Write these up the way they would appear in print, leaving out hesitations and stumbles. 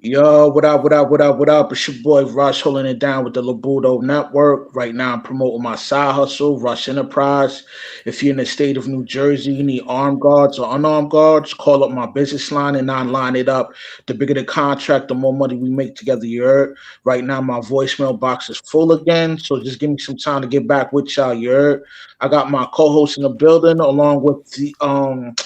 Yo, what up, what up, what up, what up? It's your boy Rush holding it down with the Labudo Network. Right now, I'm promoting my side hustle, Rush Enterprise. If you're in the state of New Jersey, you need armed guards or unarmed guards, call up my business line and I'll line it up. The bigger the contract, the more money we make together, you heard? Right now, my voicemail box is full again, so just give me some time to get back with y'all, you heard? I got my co-host in the building along with the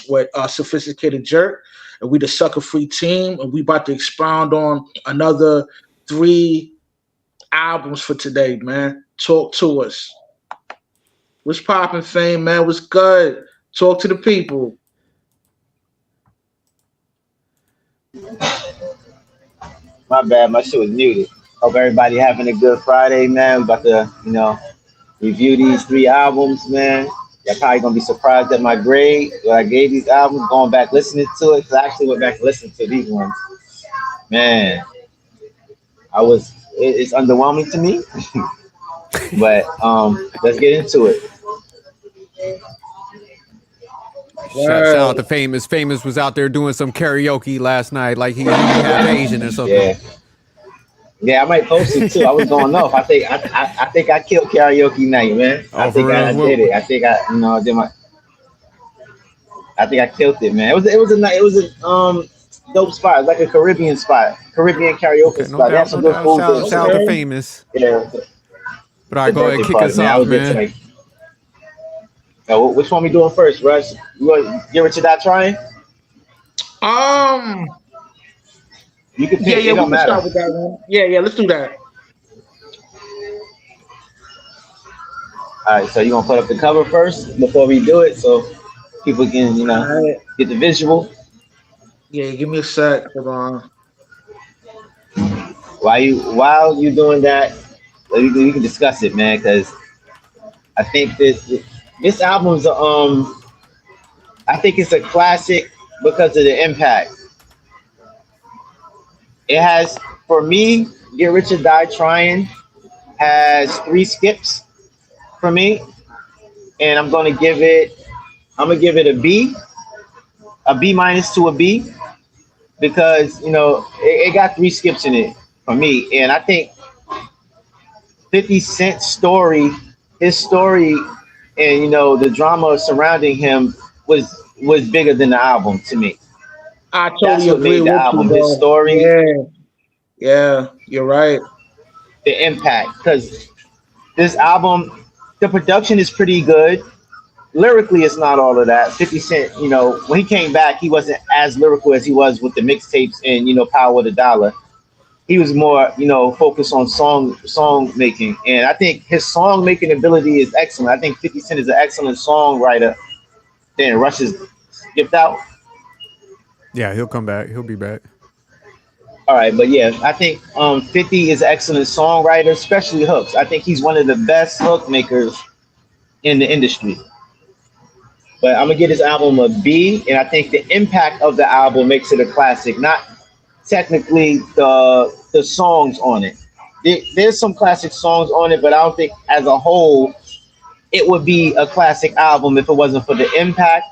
with Sophisticated Jerk, and we the sucker free team, and we about to expound on another 3 albums for today, man. Talk to us. What's poppin', Fame, man? What's good? Talk to the people. My bad, my shit was muted. Hope everybody having a good Friday, man. We about to, review these 3 albums, man. Y'all probably gonna be surprised at my grade. When I gave these albums, going back listening to it, 'cause I actually went back and listened to these ones. Man, it's underwhelming to me. But let's get into it. Shout out to Famous. Famous was out there doing some karaoke last night, like he had Asian or something. Yeah, I might post it too. I was going off. I think I killed karaoke night, man. I think I did it. I think I did my. I think I killed it, man. It was a dope spot. It's like a Caribbean spot, Caribbean karaoke spot. Doubt, some good food. Shout out to Famous. Yeah. But I go ahead and kick us off, man. Which one we doing first, Rush? You want to get Rich or Die Trying? You can pick. Yeah, we can start with that one. Yeah, let's do that. All right, so you gonna put up the cover first before we do it, so people can, get the visual. Yeah, give me a sec. Hold on. While you doing that, we can discuss it, man, because I think this album's I think it's a classic because of the impact. It has, for me, Get Rich or Die Trying has 3 skips for me, and I'm gonna give it a B minus to a B, because it got 3 skips in it for me, and I think 50 Cent's story, his story, and the drama surrounding him was bigger than the album to me. I totally agree with you, bro. His story, yeah, you're right. The impact, because this album, the production is pretty good. Lyrically, it's not all of that. 50 Cent, when he came back, he wasn't as lyrical as he was with the mixtapes and Power of the Dollar. He was more, focused on song making, and I think his song making ability is excellent. I think 50 Cent is an excellent songwriter. Then Rush is skipped out. Yeah, he'll come back. He'll be back. All right, but yeah, I think 50 is an excellent songwriter, especially hooks. I think he's one of the best hook makers in the industry. But I'm gonna give this album a B, and I think the impact of the album makes it a classic. Not technically the songs on it. There's some classic songs on it, but I don't think as a whole it would be a classic album if it wasn't for the impact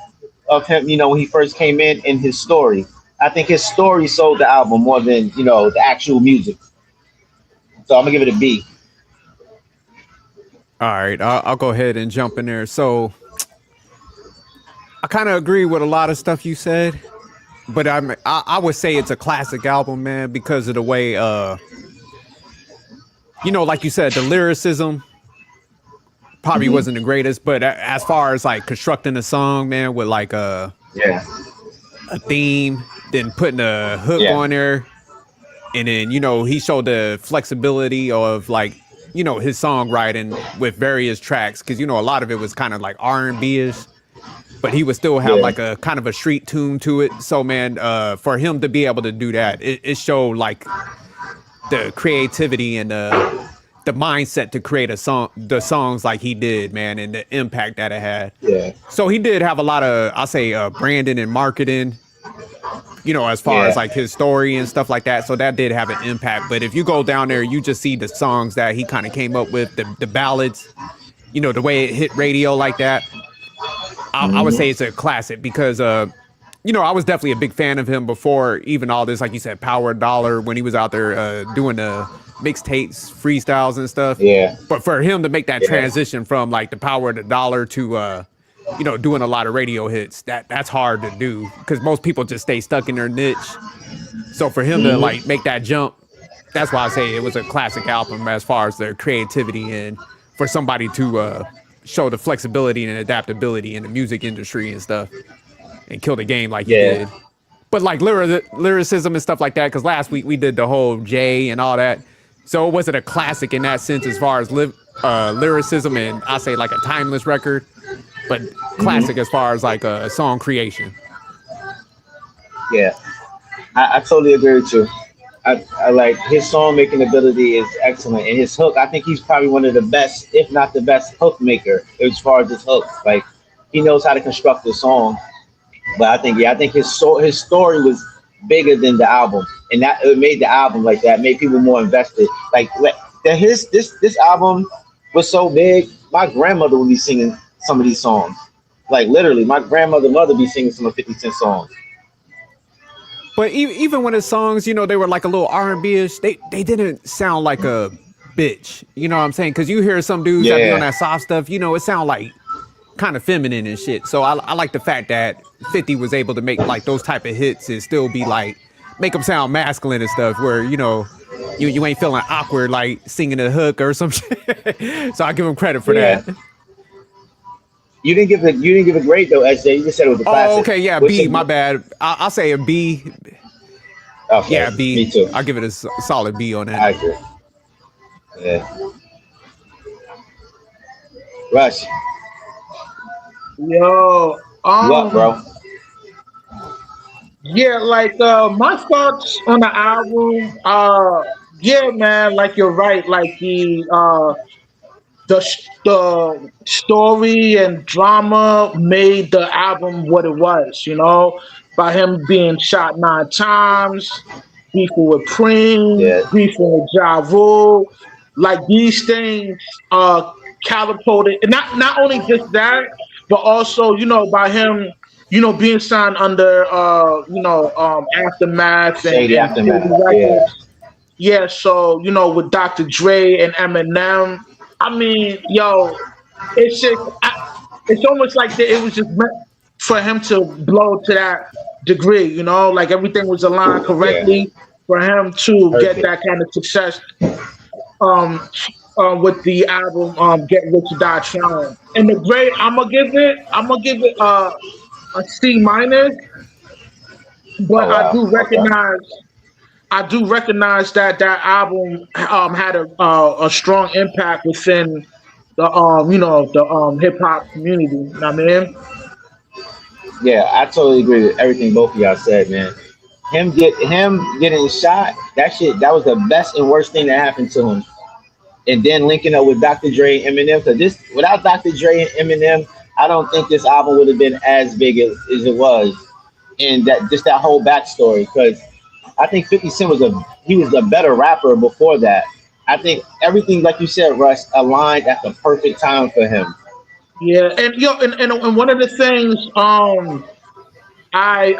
of him, when he first came in and his story. I think his story sold the album more than, the actual music. So I'm gonna give it a B. All right, I'll go ahead and jump in there. So I kind of agree with a lot of stuff you said, but I would say it's a classic album, man, because of the way, like you said, the lyricism probably wasn't the greatest, but as far as like constructing a song, man, with like a theme, then putting a hook on there, and then he showed the flexibility of like his songwriting with various tracks, because a lot of it was kind of like R&B-ish, but he would still have like a kind of a street tune to it. So man, for him to be able to do that, it showed like the creativity and the mindset to create the songs like he did, man, and the impact that it had. Yeah. So he did have a lot of, I'll say, branding and marketing, as far as like his story and stuff like that. So that did have an impact. But if you go down there, you just see the songs that he kind of came up with, the ballads, the way it hit radio like that. I would say it's a classic because, you know, I was definitely a big fan of him before even all this, like you said, Power Dollar, when he was out there doing the mixtapes, freestyles and stuff. Yeah. But for him to make that Yeah. transition from like the Power of the Dollar to you know, doing a lot of radio hits, that's hard to do because most people just stay stuck in their niche. So for him to like make that jump, that's why I say it was a classic album as far as their creativity and for somebody to show the flexibility and adaptability in the music industry and stuff and kill the game like he did. But like lyricism and stuff like that, because last week we did the whole J and all that. So was it a classic in that sense as far as lyricism and I say like a timeless record, but classic as far as like a song creation. Yeah, I totally agree with you. I like his song making ability is excellent, and his hook. I think he's probably one of the best, if not the best, hook maker as far as his hooks. Like he knows how to construct a song. But I think his story was bigger than the album, and that it made the album like that, made people more invested. Like this album was so big, my grandmother would be singing some of these songs. Like literally, my mother be singing some of 50 Cent songs. But even when his songs, you know, they were like a little R&B-ish, they didn't sound like a bitch. You know what I'm saying? Because you hear some dudes that be on that soft stuff, you know, it sound like kind of feminine and shit. So I like the fact that 50 was able to make like those type of hits and still be like, make them sound masculine and stuff where, you know, you ain't feeling awkward like singing a hook or some shit. So I give him credit for that. You didn't give a grade though, SJ. You just said it was a classic. Oh, okay, yeah, B. My bad. I'll say a B. Okay, yeah, B. Me too. I'll give it a solid B on that. I agree. Yeah. Rush. Yo, What, bro? Yeah, like my thoughts on the album. Yeah, man, like you're right. Like the story and drama made the album what it was, you know, by him being shot 9 times, beefing with Preem, beefing with Ja Rule. Like these things catapulted, and not only just that, but also, you know, by him, you know, being signed under Aftermath and Aftermath. Yeah, so, you know, with Dr. Dre and Eminem, I mean, yo, it's just, it's almost like it was just meant for him to blow to that degree, you know, like everything was aligned correctly for him to get that kind of success with the album Get Rich or Die Trying. And the grade, I'm gonna give it a C minus, but I do recognize that that album had a strong impact within the hip hop community. You know what I mean? Yeah, I totally agree with everything both of y'all said, man. Him getting shot, that was the best and worst thing that happened to him. And then linking up with Dr. Dre and Eminem, because without Dr. Dre and Eminem, I don't think this album would have been as big as it was. And that whole backstory, because I think 50 Cent was a better rapper before that. I think everything, like you said, Russ, aligned at the perfect time for him. Yeah, and one of the things I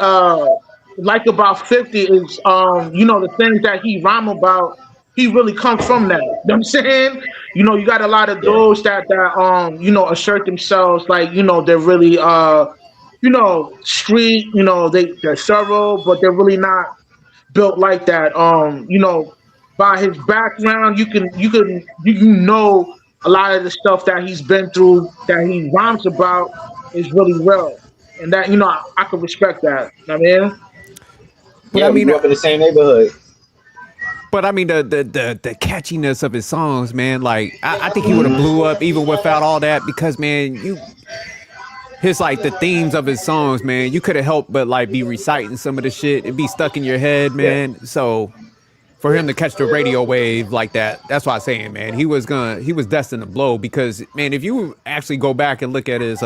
like about 50 is the things that he rhyme about, he really comes from that. You know what I'm saying? You know, you got a lot of those that assert themselves like, they're really street, they're thorough, but they're really not built like that. By his background, you know a lot of the stuff that he's been through, that he rhymes about, is really real, and that I could respect that. You know what I mean? But I mean, we grew up in the same neighborhood. But I mean, the catchiness of his songs, man. Like I think he would have blew up even without all that, because man, the themes of his songs, man, you could have helped but like be reciting some of the shit and be stuck in your head, man. Yeah. So for him to catch the radio wave like that, that's why I'm saying, man, he was destined to blow, because man, if you actually go back and look at his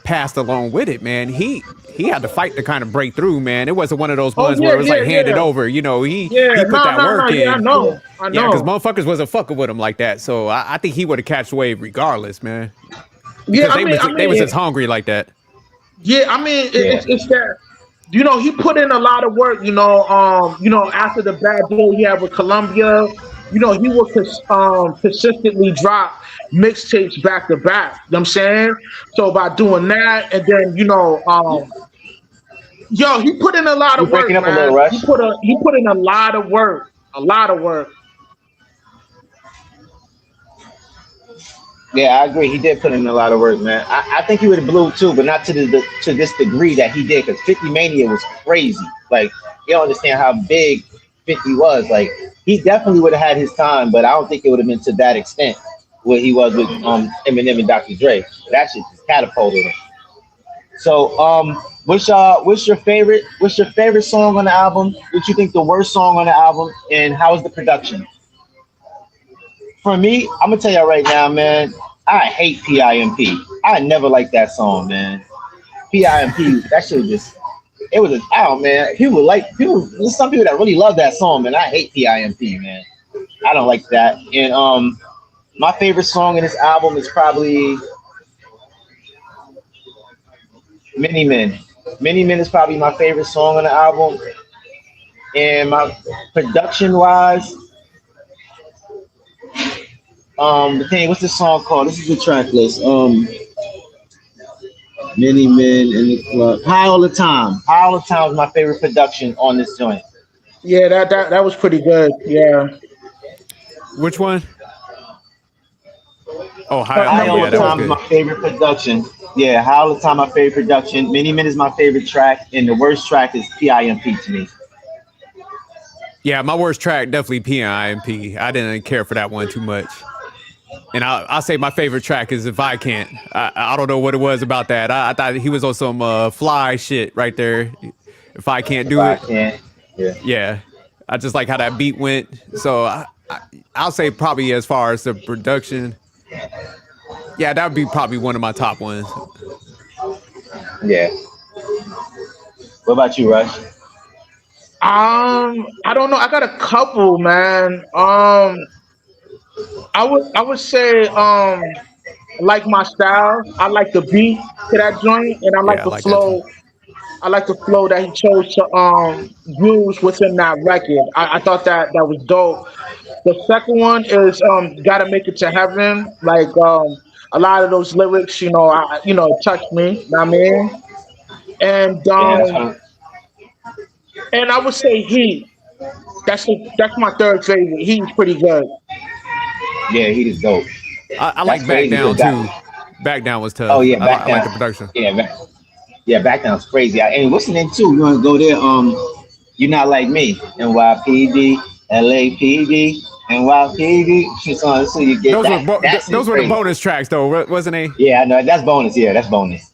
past along with it, man, he had to fight to kind of break through, man. It wasn't one of those ones where it was handed over. You know, he put that work in. Yeah, I know. Yeah, because motherfuckers wasn't fucking with him like that. So I think he would have catched the wave regardless, man. Because they was just hungry like that. Yeah, I mean, Yeah. it's that he put in a lot of work. After the bad deal he had with Columbia, he would consistently drop mixtapes back to back. You know what I'm saying? So by doing that, and then he put in a lot You of breaking work, up a little, man. He Rush. put in a lot of work, a lot of work. Yeah, I agree. He did put in a lot of work, man. I think he would have blew too, but not to to this degree that he did. Because 50 Mania was crazy. Like you don't understand how big 50 was. Like he definitely would have had his time, but I don't think it would have been to that extent what he was with Eminem and Dr. Dre. That shit just catapulted him. So what's your favorite song on the album? What you think the worst song on the album, and how is the production? For me, I'm gonna tell y'all right now, man. I hate PIMP. I never liked that song, man. PIMP, that shit was just it was a out, man. There's some people that really love that song, man. I hate PIMP, man. I don't like that. And my favorite song in this album is probably Many Men. Many Men is probably my favorite song on the album. And my production wise, the thing, what's this song called? This is the track list. Many Men in the Club. High All the Time. High All the Time is my favorite production on this joint. Yeah, that was pretty good. Yeah. Which one? Oh, High. High Okay, All Number yeah, the that was two. Time is good. my favorite production. Yeah, High All the Time my favorite production. Many Men is my favorite track, and the worst track is PIMP to me. Yeah, my worst track definitely PIMP. I didn't care for that one too much. And I'll say my favorite track is If I Can't. I don't know what it was about that. I thought he was on some fly shit right there. If I can't If do I it, can't. Yeah. yeah. I just like how that beat went. So I'll say probably as far as the production, yeah, that would be probably one of my top ones. Yeah. What about you, Rush? I don't know. I got a couple, man. I would say like my style. I like the beat to that joint, and I like Yeah, I the like that too. flow. I like the flow that he chose to use within that record. I thought that was dope. The second one is "Gotta Make It to Heaven." Like a lot of those lyrics, touched me. You know what I mean, and Yeah, that's fine. I would say "Heat." That's my third favorite. He's pretty good. Yeah, he is dope. I That's like Back crazy Down because that. too. Back Down was Oh tough. yeah, back I like down. the production. Yeah, back down's crazy. And what's the name too? You want to go there? You're Not Like Me. NYPD, LAPD, NYPD. So you get Those were that. That's it, those were the crazy. bonus tracks though, wasn't they? Yeah, I know that's bonus. Yeah, that's bonus.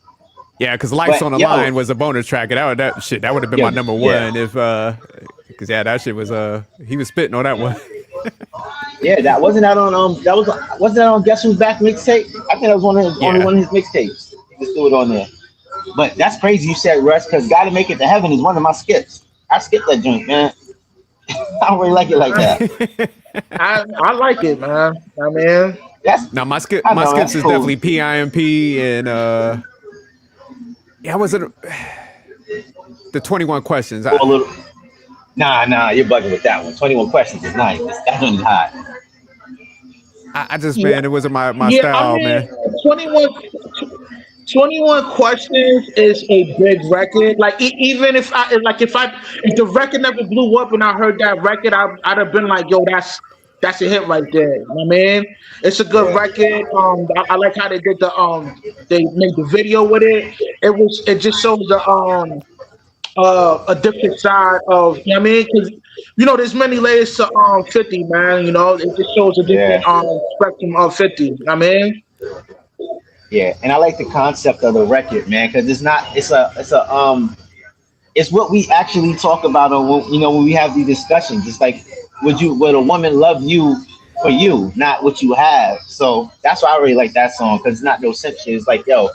Yeah, because Life's But on the yo, Line was a bonus track, and that shit that would have been my yo, number yeah, one if because yeah, that shit was he was spitting on that one. yeah. That wasn't that on wasn't that on Guess Who's Back mixtape? I think that was only Yeah. one of his mixtapes. He just threw it on there. But that's crazy you said Russ, because Gotta Make It to Heaven is one of my skips. I skipped that joint, man. I don't really like it like that. I like it, man. I mean, That's Now I my know skips that's is cool. definitely PIMP and yeah, was it the 21 questions? Or a little. Nah, you're bugging with that one. 21 questions is nice. That one is hot. I just yeah, man, it wasn't my yeah. I style, mean, man. 21, 21 questions is a big record. Like even if the record never blew up and I heard that record, I'd have been like, yo, that's a hit right there. You know what I mean, it's a good Yeah, record. I like how they made the video with it. It just shows a different side of, you know what I mean? Because there's many layers to 50, man. It just shows a different yeah, spectrum of 50. You know what I mean? yeah. And I like the concept of the record, man, because it's not. It's what we actually talk about on when we have these discussions. It's like, would a woman love you for you, not what you have? So that's why I really like that song, because it's not no simp shit. It's like, yo,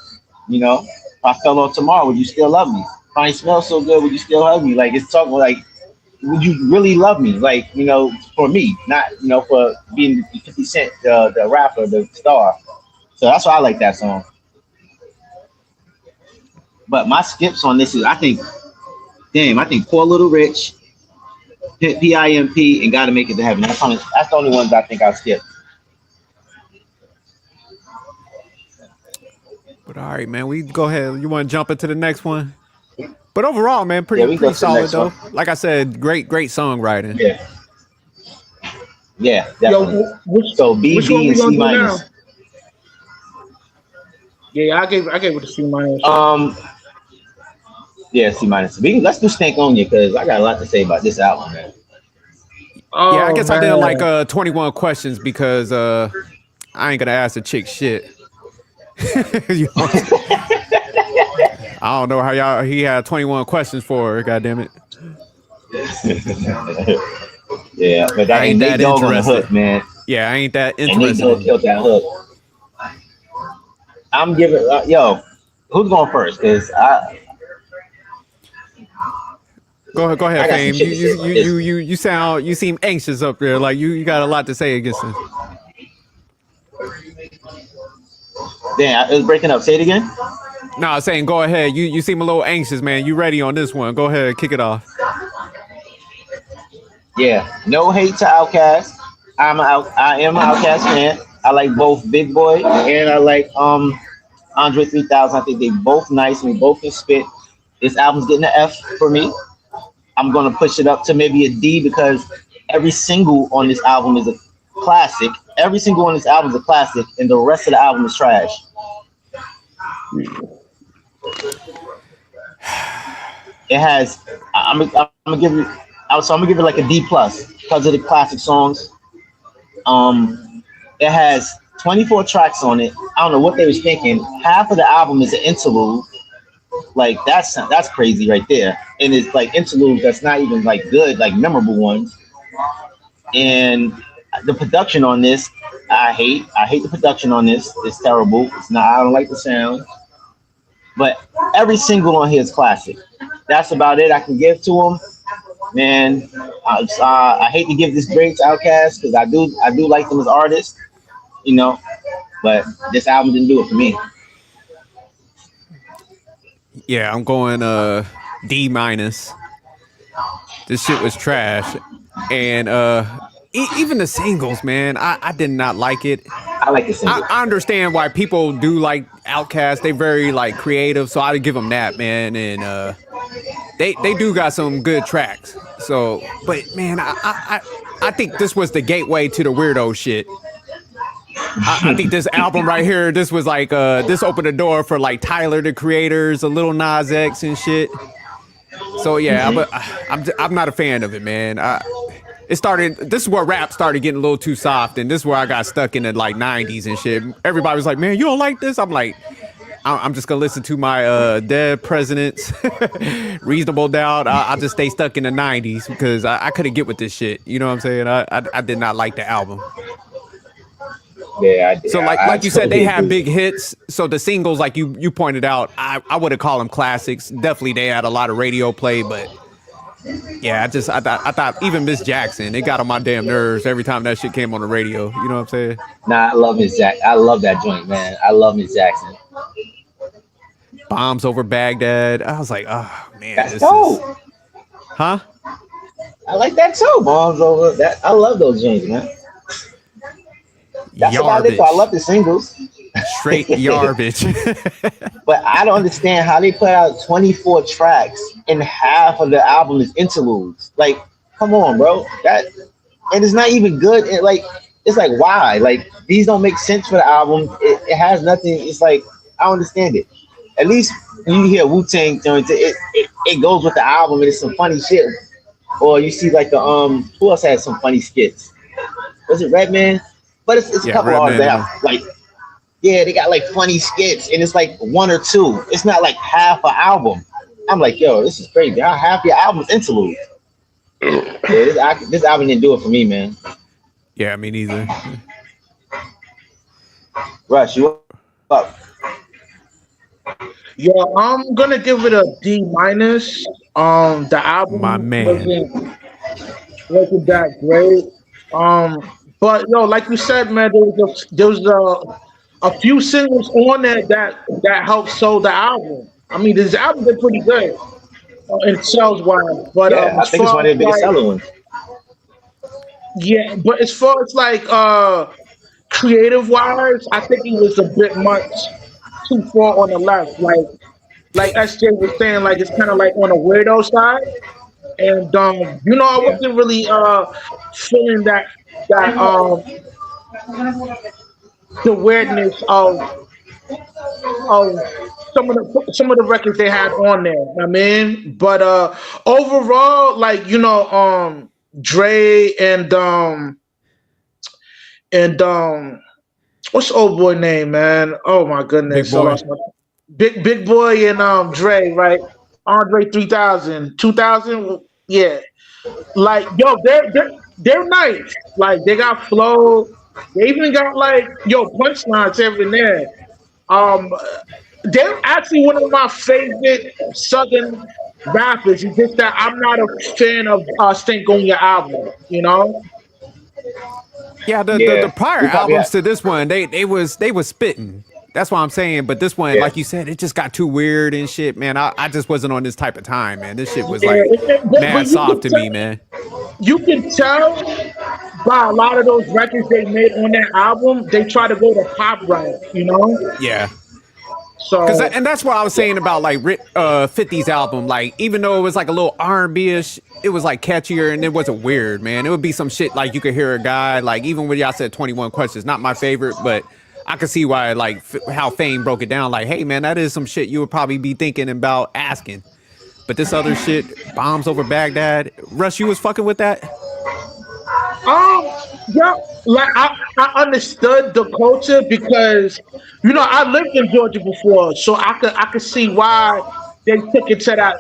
if I fell off tomorrow, would you still love me? If I ain't smell so good, would you still hug me? Like it's talking like, would you really love me? Like for me, not for being 50 Cent, the rapper, the star. So that's why I like that song. But my skips on this is I think Poor Little Rich, PIMP, and Gotta Make It to Heaven. That's the only ones I think I'll skip. But all right, man, we go ahead. You want to jump into the next one? But overall, man, Yeah, we pretty go to the solid next though. one. Like I said, great songwriting. Yeah, definitely. Yo, So B, which one B, we and gonna C do now? minus. Yeah, I gave it a C minus. Yeah, C minus. Let's do Stank on You because I got a lot to say about this album, man. Yeah, I Oh guess I didn't like man. 21 Questions because I ain't gonna ask the chick shit. You know? I don't know how he had 21 questions for her, goddamn it. Yeah, but that ain't Nate Dogg on the hook, man. Yeah, I ain't that And Nate interested. Dogg killed that hook. I'm giving who's going first? Because Go ahead, I got some Pham. shit to say about this. You seem anxious up there, like you got a lot to say against this. Damn, it was breaking up. Say it again. No, I'm saying go ahead. You seem a little anxious, man. You ready on this one? Go ahead, kick it off. Yeah, no hate to Outkast. I am an Outkast fan. I like both Big Boy and I like Andre 3000. I think they both nice and they both can spit. This album's getting an F for me. I'm gonna push it up to maybe a D because every single on this album is a classic. Every single on this album is a classic, and the rest of the album is trash. It has. I'm gonna give it. So I'm gonna give it like a D plus because of the classic songs. It has 24 tracks on it. I don't know what they was thinking. Half of the album is an interlude. Like that's crazy right there. And it's like interludes that's not even like good, like memorable ones. And the production on this, I hate the production on this. It's terrible. It's not. I don't like the sound. But every single on here is classic. That's about it I can give to them. Man, I hate to give this grade to Outkast because I do like them as artists, you know. But this album didn't do it for me. Yeah, I'm going D minus. This shit was trash, and even the singles, man, I did not like it. I like the singles. I understand why people do like Outkast. They very like creative, so I'd give them that, man. And they do got some good tracks. So, but man, I think this was the gateway to the weirdo shit. I think this album right here, this was like this opened the door for like Tyler the Creators, a Lil Nas X and shit. So yeah, I'm not a fan of it, man. It started. This is where rap started getting a little too soft, and this is where I got stuck in the like '90s and shit. Everybody was like, "Man, you don't like this?" I'm like, I'm just gonna listen to my Dead Presidents, Reasonable Doubt. I'll just stay stuck in the '90s because I couldn't get with this shit. You know what I'm saying? I did not like the album. Yeah, I did. So like you said, they have big hits. So the singles, like you pointed out, I would have called them classics. Definitely, they had a lot of radio play, but yeah, I thought even Miss Jackson, it got on my damn nerves every time that shit came on the radio. You know what I'm saying? Nah, I love Miss Jackson. I love that joint, man. I love Miss Jackson. Bombs Over Baghdad. I was like, oh man, that's dope. Huh? I like that too. Bombs Over that. I love those joints, man. That's about it. I love the singles. Straight garbage. But I don't understand how they put out 24 tracks and half of the album is interludes. Like, come on, bro. And it's not even good. It's like why? Like these don't make sense for the album. It has nothing. It's like I don't understand it. At least when you hear Wu-Tang joints, it goes with the album and it's some funny shit. Or you see like the who else had some funny skits? Was it Redman? But it's a couple of artists that have like, yeah, they got like funny skits and it's like one or two. It's not like half an album. I'm like, yo, this is crazy. How half your album's interlude? Yeah, this album didn't do it for me, man. Yeah, me neither. Rush, you up? Yeah, I'm gonna give it a D minus. The album My man wasn't that great. But like you said, man, there was a few singles on there that helped sell the album. I mean, this album been pretty good in sales wise, but Yeah, I as think it's far one as of the biggest like selling ones. yeah, but as far as like creative wise, I think he was a bit much too far on the left. Like SJ was saying, like it's kind of like on a weirdo side. And I Yeah. wasn't really feeling that the weirdness of some of the records they had on there. I mean, but overall, like Dre and what's the old boy name, man? Oh my Big goodness, I boy. lost my big boy and Dre, right? Andre 3000, 2000, yeah. Like yo, they're nice. Like they got flow. They even got like punchlines here and there. Um, they're actually one of my favorite Southern rappers. It's just that I'm not a fan of Stink on your album. Yeah, the Yeah. prior We probably albums have. to this one, they was spitting. That's what I'm saying. But this one, Yeah. like you said, it just got too weird and shit, man. I just wasn't on this type of time, man. This shit was Yeah, like but mad soft to me, man. you can tell by a lot of those records they made on that album, they try to go the pop route. Yeah. Cause So and that's what I was Yeah. saying about like 50's album. Like even though it was like a little R&B ish, it was like catchier and it wasn't weird, man. It would be some shit like you could hear a guy like even when y'all said 21 Questions, not my favorite, but I could see why like how Fame broke it down. Like, hey man, that is some shit you would probably be thinking about asking. But this other shit, Bombs Over Baghdad, Rush, you was fucking with that? Um, yeah, like I understood the culture because I lived in Georgia before, so I could see why they took it to that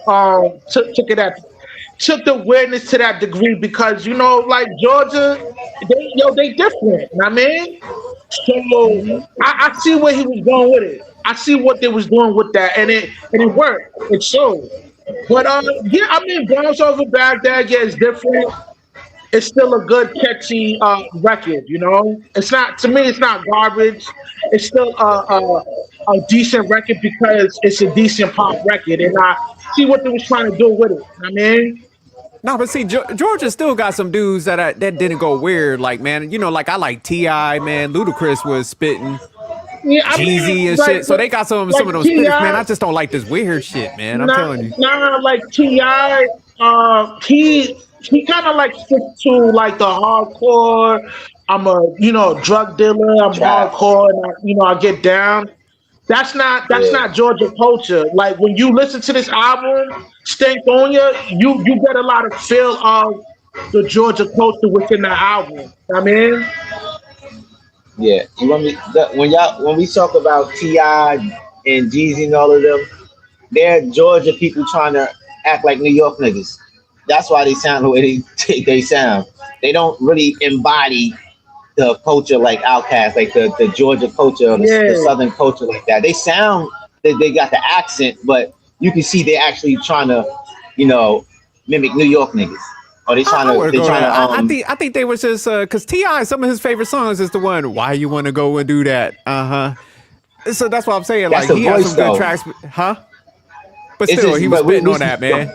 took the weirdness to that degree because like Georgia, they different. I mean, so I see where he was going with it. I see what they was doing with that, and it worked. It showed. But yeah, I mean, Bounce Over Baghdad, yeah, is different. It's still a good catchy record. It's not to me. It's not garbage. It's still a decent record because it's a decent pop record, and I see what they was trying to do with it. I mean, No, but see, Georgia still got some dudes that didn't go weird. Like, man, like I like Ti, man. Ludacris was spitting, yeah, I Jeezy mean, and shit. So they got some of those Ti, spitters, man. I just don't like this weird shit, man. I'm nah, telling you. nah, like Ti, he kind of like stick to like the hardcore. I'm a drug dealer. I'm Trap. hardcore, and I get down. That's Yeah. not Georgia culture. Like when you listen to this album, Stankonia, you get a lot of feel of the Georgia culture within the album. I mean, Yeah. You want me when we talk about Ti and Jeezy and all of them, they're Georgia people trying to act like New York niggas. That's why they sound the way they sound. They don't really embody the culture like Outkast, like the Georgia culture, or the yeah, Southern culture like that. They sound they got the accent, but you can see they're actually trying to, you know, mimic New York niggas. Or I would they go trying there. to I think they was just because Ti, some of his favorite songs is the one "Why You Want to Go and Do That." So that's what I'm saying. that's Like the he has voice some good though. tracks, huh? But It's still, just he was but spitting we on that, man.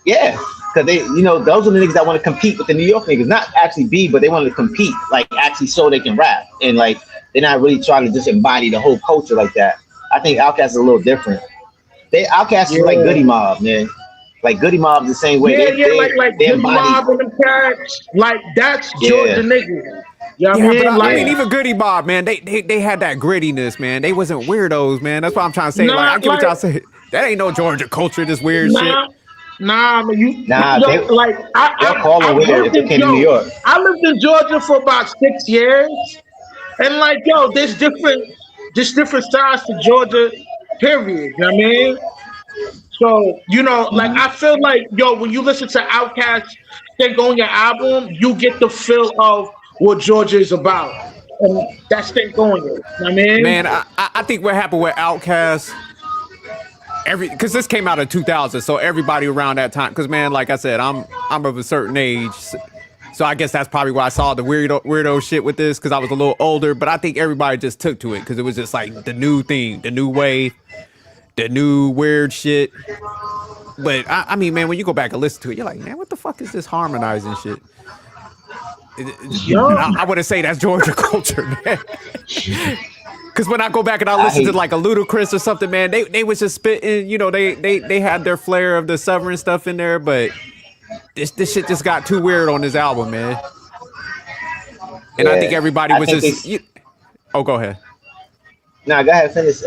yeah, because they, those are the niggas that want to compete with the New York niggas. Not actually be, but they want to compete, like actually so they can rap. And like they're not really trying to just embody the whole culture like that. I think Outkast is a little different. Outcast is like yeah, Goody Mob, man. Like Goody Mob the same way. yeah, yeah. Like They Goody embody. Mob and them cats. Like that's Georgia Yeah, niggas. You know what I Yeah, but mean? I Like mean, yeah. even Goody Mob, man, they had that grittiness, man. They wasn't weirdos, man. That's what I'm trying to say. Like, I not get what like y'all say. That ain't no Georgia culture, this weird shit. nah. Nah, I mean Nah, yo, like they'll call them I've weird if lived they in came to New York. I lived in Georgia for about 6 years, and like yo, there's different sides to Georgia. Period. You know what I mean? So like I feel like yo, when you listen to Outkast, think on your album, you get the feel of what Georgia is about, and that's think on it. You know what I mean? Man, I think what happened with Outkast, because this came out in 2000, so everybody around that time. Because man, like I said, I'm of a certain age, so I guess that's probably why I saw the weirdo shit with this because I was a little older. But I think everybody just took to it because it was just like the new thing, the new wave. the new weird shit. But I mean, man, when you go back and listen to it, you're like, man, what the fuck is this harmonizing shit? Yo, And I want to say that's Georgia culture, man. Because when I go back and I listen to like a Ludacris or something, man, they was just spitting, you know, they had their flair of the Southern stuff in there, but this shit just got too weird on this album, man. And I think everybody was just. Oh, go ahead. No, go ahead, finish.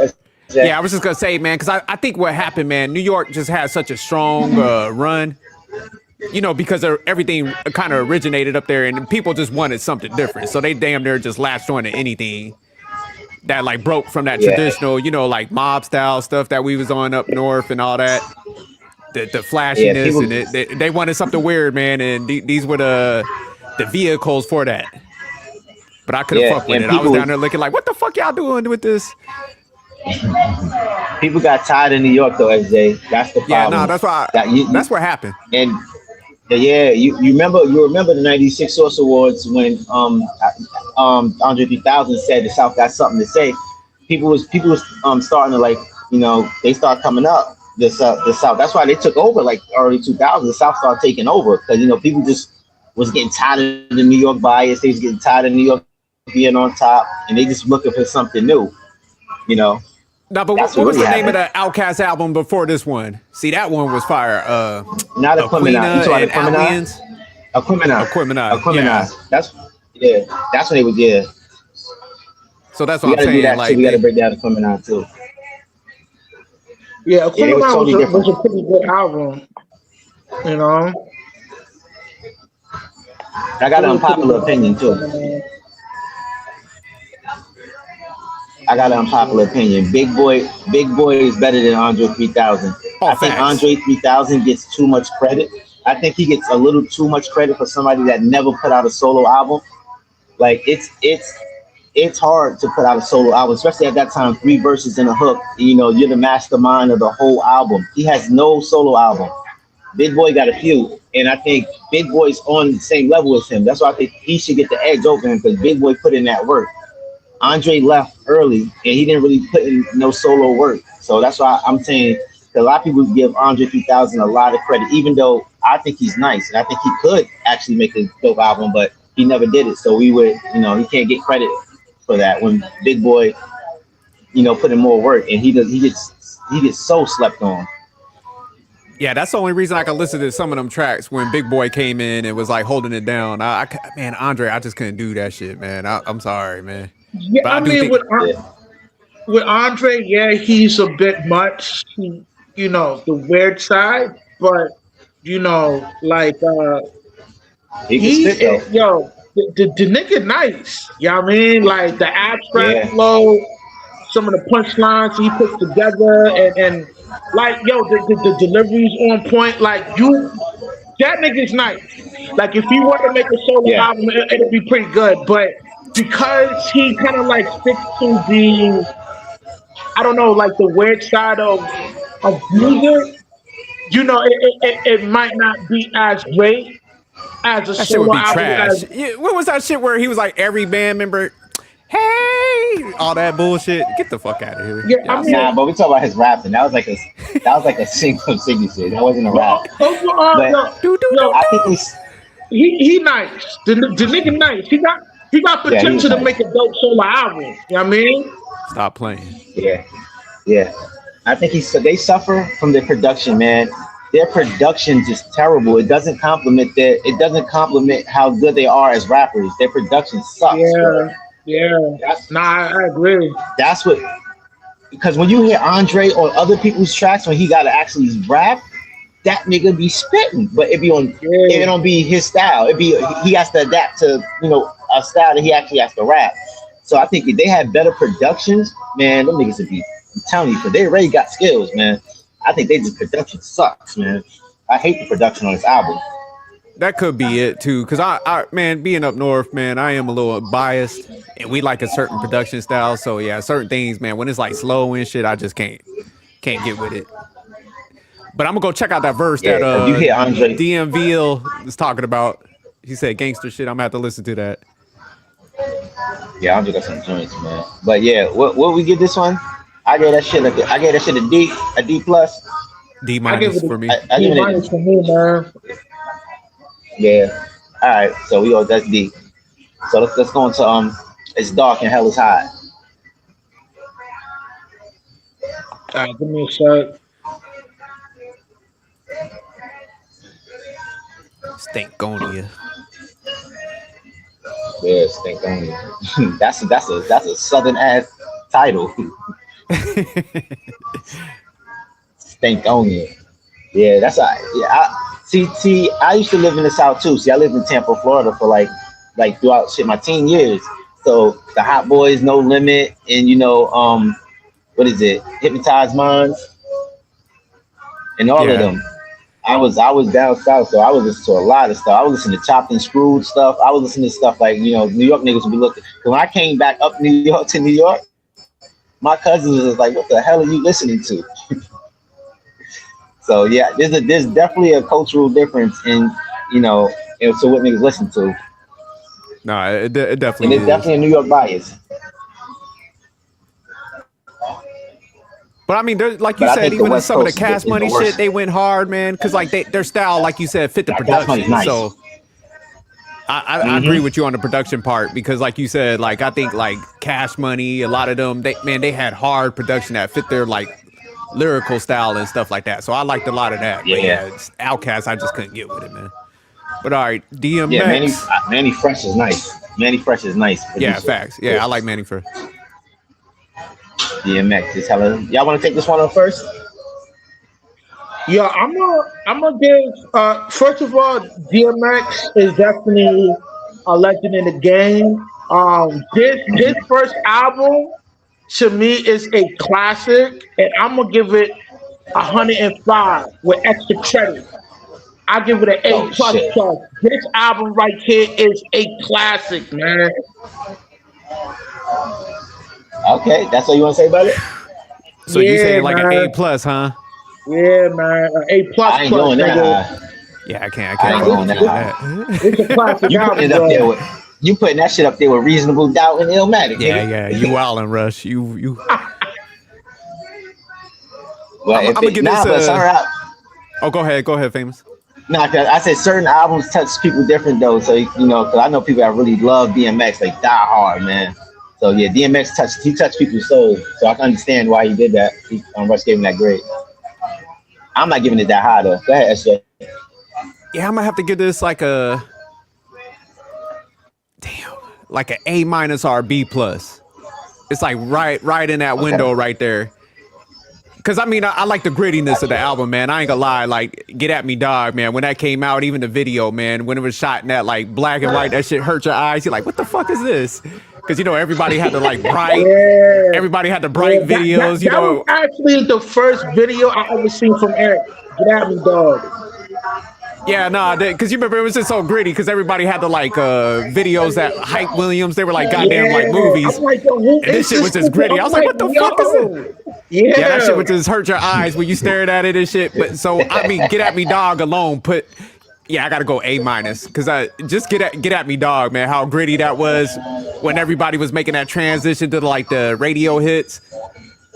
Yeah, I was just gonna say, man, because I think what happened, man, New York just had such a strong run, you know, because everything kind of originated up there, and people just wanted something different, so they damn near just latched on to anything that like broke from that traditional, you know, like mob style stuff that we was on up north and all that, the flashiness, and they wanted something weird, man, and these were the vehicles for that. But I couldn't fuck with it. I was down there looking like, what the fuck y'all doing with this? People got tired in New York though, SJ. That's the problem. Yeah, no, that's why. That's what happened. And yeah, you remember the '96 Source Awards when Andre 3000 said the South got something to say. People was starting to like, you know, they start coming up the South. That's why they took over like early 2000s. The South started taking over because, you know, people just was getting tired of the New York bias. They was getting tired of New York being on top, and they just looking for something new, you know. No, but what was the name of the Outkast album before this one? See, that one was fire. Not Aquemini. Aquemini. That's when they was So that's what I'm saying. Like, we got to break down Aquemini too. Yeah, Aquemini was a pretty good album. You know. I got an unpopular opinion too. Big Boy is better than Andre 3000. I think Andre 3000 gets too much credit. I think he gets a little too much credit for somebody that never put out a solo album. Like it's hard to put out a solo album, especially at that time, 3 verses and a hook. You know, you're the mastermind of the whole album. He has no solo album. Big Boy got a few, and I think Big Boy's on the same level as him. That's why I think he should get the edge over him, because Big Boy put in that work. Andre left early, and he didn't really put in no solo work. So that's why I'm saying a lot of people give Andre 3000 a lot of credit, even though I think he's nice, and I think he could actually make a dope album, but he never did it. So we would, you know, he can't get credit for that when Big Boy, you know, put in more work, and he gets so slept on. Yeah, that's the only reason I could listen to some of them tracks when Big Boy came in and was like holding it down. Man, Andre, I just couldn't do that shit, man. I'm sorry, man. Yeah, I mean, with Andre, yeah, he's a bit much, you know, the weird side, but you know, like the nigga nice. You know what I mean? Like the abstract flow, some of the punchlines he puts together, and like the delivery's on point. Like that nigga's nice. Like if he were to make a solo album, it'd be pretty good, but because he kind of like sticks to the, I don't know, like the weird side of music, you know, it might not be as great as a solo album. Trash. What was that shit where he was like every band member, hey, all that bullshit? Get the fuck out of here. Yeah, I mean, but we talk about his rapping. That was like a single signature. That wasn't a rap. I think he nice. The nigga nice. He got potential to make a dope solo album. You know what I mean? Stop playing. Yeah. I think they suffer from their production, man. Their production's just terrible. It doesn't complement how good they are as rappers. Their production sucks. I agree. That's what, because when you hear Andre on other people's tracks, when he gotta actually rap, that nigga be spitting, but it don't be his style. He has to adapt to, you know, a style that he actually has to rap. So I think if they had better productions, man, them niggas would be, I'm telling you, because they already got skills, man. I think the production sucks, man. I hate the production on this album. That could be it too, because I man, being up north, man, I am a little biased, and we like a certain production style. So yeah, certain things, man, when it's like slow and shit, I just can't get with it. But I'm gonna go check out that verse that you hear Andre DMV was talking about. He said gangster shit. I'm gonna have to listen to that. Yeah, Andre got some joints, man. But yeah, what we give this one? I gave that shit a D plus. D I give minus it for a me. I D give it minus for me, man. yeah. All right, so we go that's D. So let's go into it's dark and hell is high. All right, give me a sec. Stankonia. Yeah, stink on you. That's a southern ass title. Stink on you. Yeah, that's all right. Yeah, see, I used to live in the South too. See, I lived in Tampa, Florida for like throughout shit my teen years. So the Hot Boys, No Limit, and what is it? Hypnotized Minds, and all of Yeah. them. I was down south, so I was listening to a lot of stuff. I was listening to Chopped and Screwed stuff. I was listening to stuff like New York niggas would be looking. Cause when I came back up New York to New York, my cousins was like, "What the hell are you listening to?" So yeah, there's definitely a cultural difference in so what niggas listen to, No, it and definitely it's is. definitely a New York bias. But I mean, like But you I said, think the even in West some of the Coast Cash is the Money shit, worst. they went hard, man. Because like their style, like you said, fit the That Cash Money's production. nice. So I agree Mm-hmm. with you on the production part because, like you said, like I think like Cash Money, a lot of them, they had hard production that fit their like lyrical style and stuff like that. So I liked a lot of that. But Yeah, yeah, it's Outcast, I just couldn't get with it, man. But all right, yeah. DMX. Manny Fresh is nice. Manny Fresh is nice Yeah, producer. facts. Yeah, I like Manning for. DMX is hella. Y'all want to take this one on first? Yeah, I'm gonna give first of all, DMX is definitely a legend in the game. His first album to me is a classic, and I'm gonna give it 105 with extra credit. I give it an A Oh plus shit. plus. This album right here is a classic, man. Okay, that's what you want to say about it. So you Yeah, saying like an A man. plus, huh? Yeah, man. A plus I ain't plus, going that nigga. high. Yeah, I I can't ain't rock going with that you on high. It's a that. classic You putting album, it up there bro. with you putting that shit up there with reasonable doubt and Illmatic, Yeah, nigga. yeah, you wildin' Rush. You. But I'm gonna give this but a. certain Oh, go ahead, famous. nah, 'cause I said certain albums touch people different though. So because I know people that really love DMX like die hard, man. So yeah, DMX touched people's souls. So I can understand why he did that. Rush gave him that grade. I'm not giving it that high though. Go ahead, SJ. Yeah, I'm gonna have to give this like a damn, like an A minus or B plus. It's like right in that Okay. window right there. Cause I mean, I like the grittiness of the album, man. I ain't gonna lie. Like, Get At Me Dog, man. When that came out, even the video, man, when it was shot in that like black and white, that shit hurt your eyes. You're like, what the fuck is this? Cause everybody had the like bright, Yeah. everybody had the Yeah, bright that videos. that was actually the first video I ever seen from Eric. Get at me, dog. Yeah, nah, because you remember it was just so gritty because everybody had the like videos that Hype Williams, they were like goddamn like Yeah, movies. I'm like, yo, who And this is shit this was just nigga? gritty. I I'm was like, like, what the fuck is this? yo, Yeah, that shit yeah, would just hurt your eyes when you stared at it and shit. But so I mean, Get At Me Dog alone I gotta go A minus because I just get at me dog, man. How gritty that was when everybody was making that transition to like the radio hits.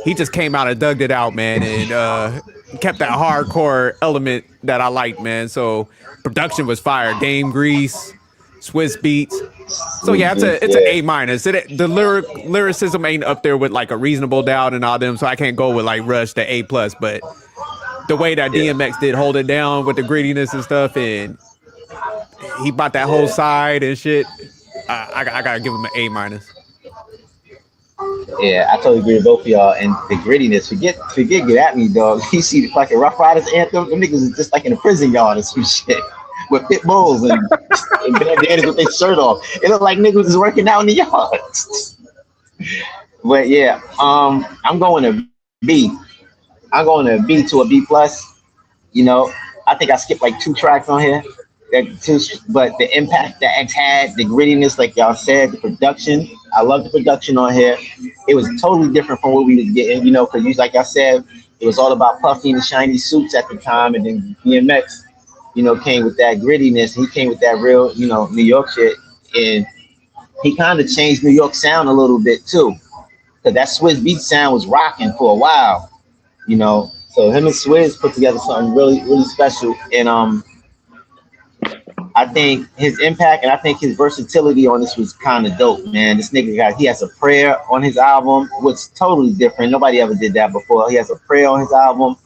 He just came out and dug it out, man, and kept that hardcore element that I liked, man. So production was fire. Dame Grease, Swiss Beats. So yeah, it's a Yeah. A minus. The lyricism ain't up there with like a Reasonable Doubt and all them, so I can't go with like Rush to A plus. But the way that Yeah. DMX did hold it down with the grittiness and stuff, and he bought that whole Yeah. side and shit. I gotta give him an A minus. Yeah, I totally agree with both of y'all. And the grittiness, forget Get At Me, dog. You see the fucking Rough Riders anthem, them niggas is just like in a prison yard or some shit. With pit bulls and bandanas with their shirt off. It looked like niggas is working out in the yard. But yeah, I'm going to B. I'm going to B to a B plus. You know, I think I skipped like 2 tracks on here. But the impact that X had, the grittiness, like y'all said, the production. I love the production on here. It was totally different from what we was getting, because like I said, it was all about puffy and shiny suits at the time, and then DMX, came with that grittiness. He came with that real, New York shit, and he kind of changed New York sound a little bit too. because that Swiss beat sound was rocking for a while, you know. So him and Swizz put together something really, really special. And I think his impact and I think his versatility on this was kind of dope, man. This nigga he has a prayer on his album, which totally different. Nobody ever did that before. He has a prayer on his album.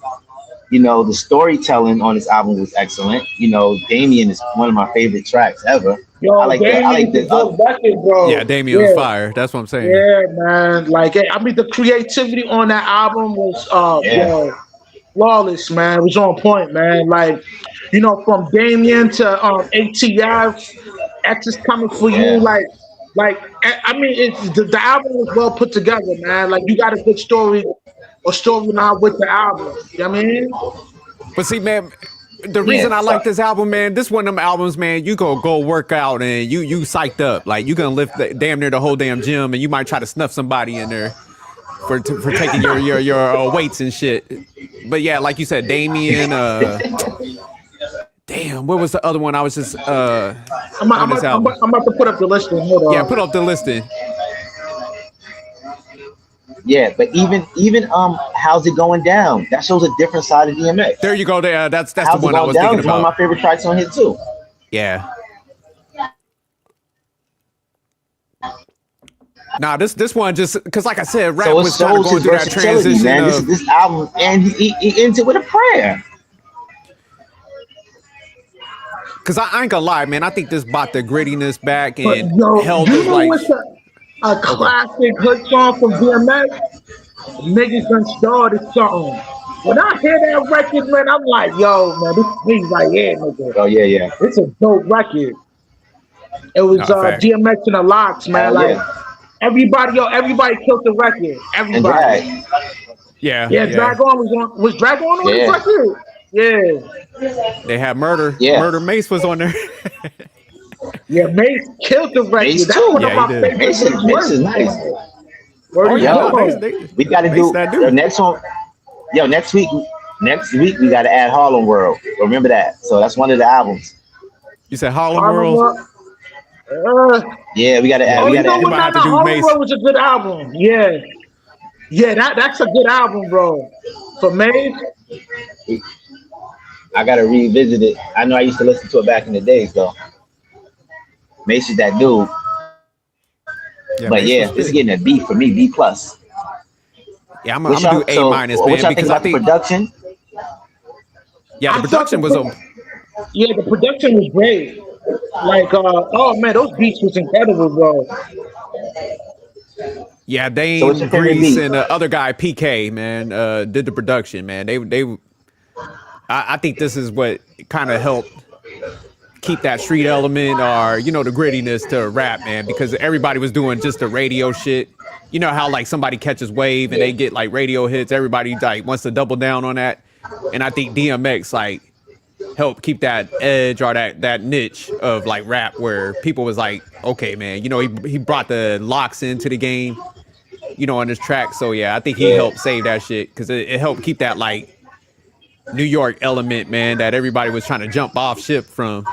You know, the storytelling on this album was excellent. You know, Damien is one of my favorite tracks ever. Yo, I like that. I like this. Record, bro. Yeah, Damien was fire. That's what I'm saying. Yeah, man. Like, I mean, the creativity on that album was, yo, flawless, man. It was on point, man. Like, you know, from Damien to ATF, X is coming for you. Like, I mean, it's the album was well put together, man. Like, you got a good story or storyline with the album. You know what I mean? But see, man, the reason I like this album, man, this one of them albums, man, you go work out and you psyched up. Like, you gonna lift damn near the whole damn gym, and you might try to snuff somebody in there for taking your weights and shit. But yeah, like you said, Damien, damn, what was the other one? I was just I'm about to put up the listing. Hold on. Yeah, put up the listing. Yeah, but even how's it going down? That shows a different side of DMX. There you go. There, that's how's the one I was thinking about. One of my favorite tracks on here too. Yeah. Nah, this one just because, like I said, rap was kind of going through that transition. Man. This album, and he ends it with a prayer. Because I ain't gonna lie, man, I think this brought the grittiness back and held it like a classic hood song from DMX. Niggas done started something. When I hear that record, man, I'm like, yo, man, this thing's right here, nigga. Oh yeah. It's a dope record. It was DMX and the Locks, man. Everybody killed the record. Everybody. Yeah. Drag On was Drag On this record? Yeah. They had Murder. Yeah. Murder Mace was on there. Yeah, Mace killed the record. Mace That's one of my favorite. Mace is nice. We got to do the next one. Yo, next week we got to add Harlem World. Remember that. So that's one of the albums. You said Harlem World? Yeah, we got to add. Harlem World was a good album. Yeah, that's a good album, bro. For Mace. I gotta revisit it. I know I used to listen to it back in the days, though. Mace is that dude. Yeah, but this is getting a B for me, B plus. Yeah, I'm gonna do A minus, man, because I think production. Yeah, the production was Yeah, the production was great. Like, oh man, those beats was incredible, bro. Yeah, Dame, Grease, and the other guy, PK, man, did the production, man. I think this is what kind of helped keep that street element or, you know, the grittiness to rap, man, because everybody was doing just the radio shit. You know how, like, somebody catches wave and they get, like, radio hits. Everybody, like, wants to double down on that. And I think DMX, like, helped keep that edge or that niche of, like, rap where people was like, okay, man, you know, he brought the locks into the game, you know, on this track. So, yeah, I think he helped save that shit because it helped keep that, like, New York element, man, that everybody was trying to jump off ship from.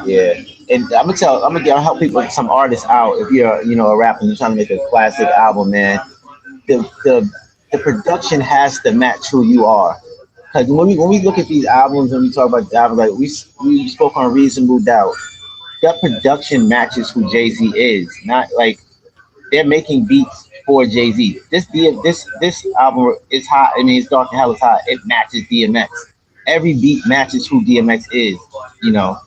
Yeah, and I'm gonna help people, some artists out. If you're, you know, a rapper and you're trying to make a classic album, man, the production has to match who you are. Because when we look at these albums and we talk about the albums, like we spoke on Reasonable Doubt, that production matches who Jay-Z is. Not like they're making beats for Jay-Z. This album is hot. I mean, it's Dark and Hell is hot. It matches DMX. Every beat matches who DMX is, you know.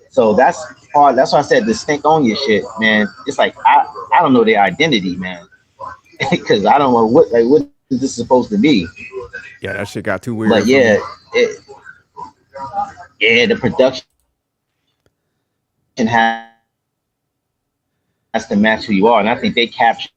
So that's hard. That's why I said the stink on your shit, man. It's like I don't know their identity, man. Because I don't know what is this supposed to be. Yeah, that shit got too weird. But yeah, the production has to match who you are, and I think they captured.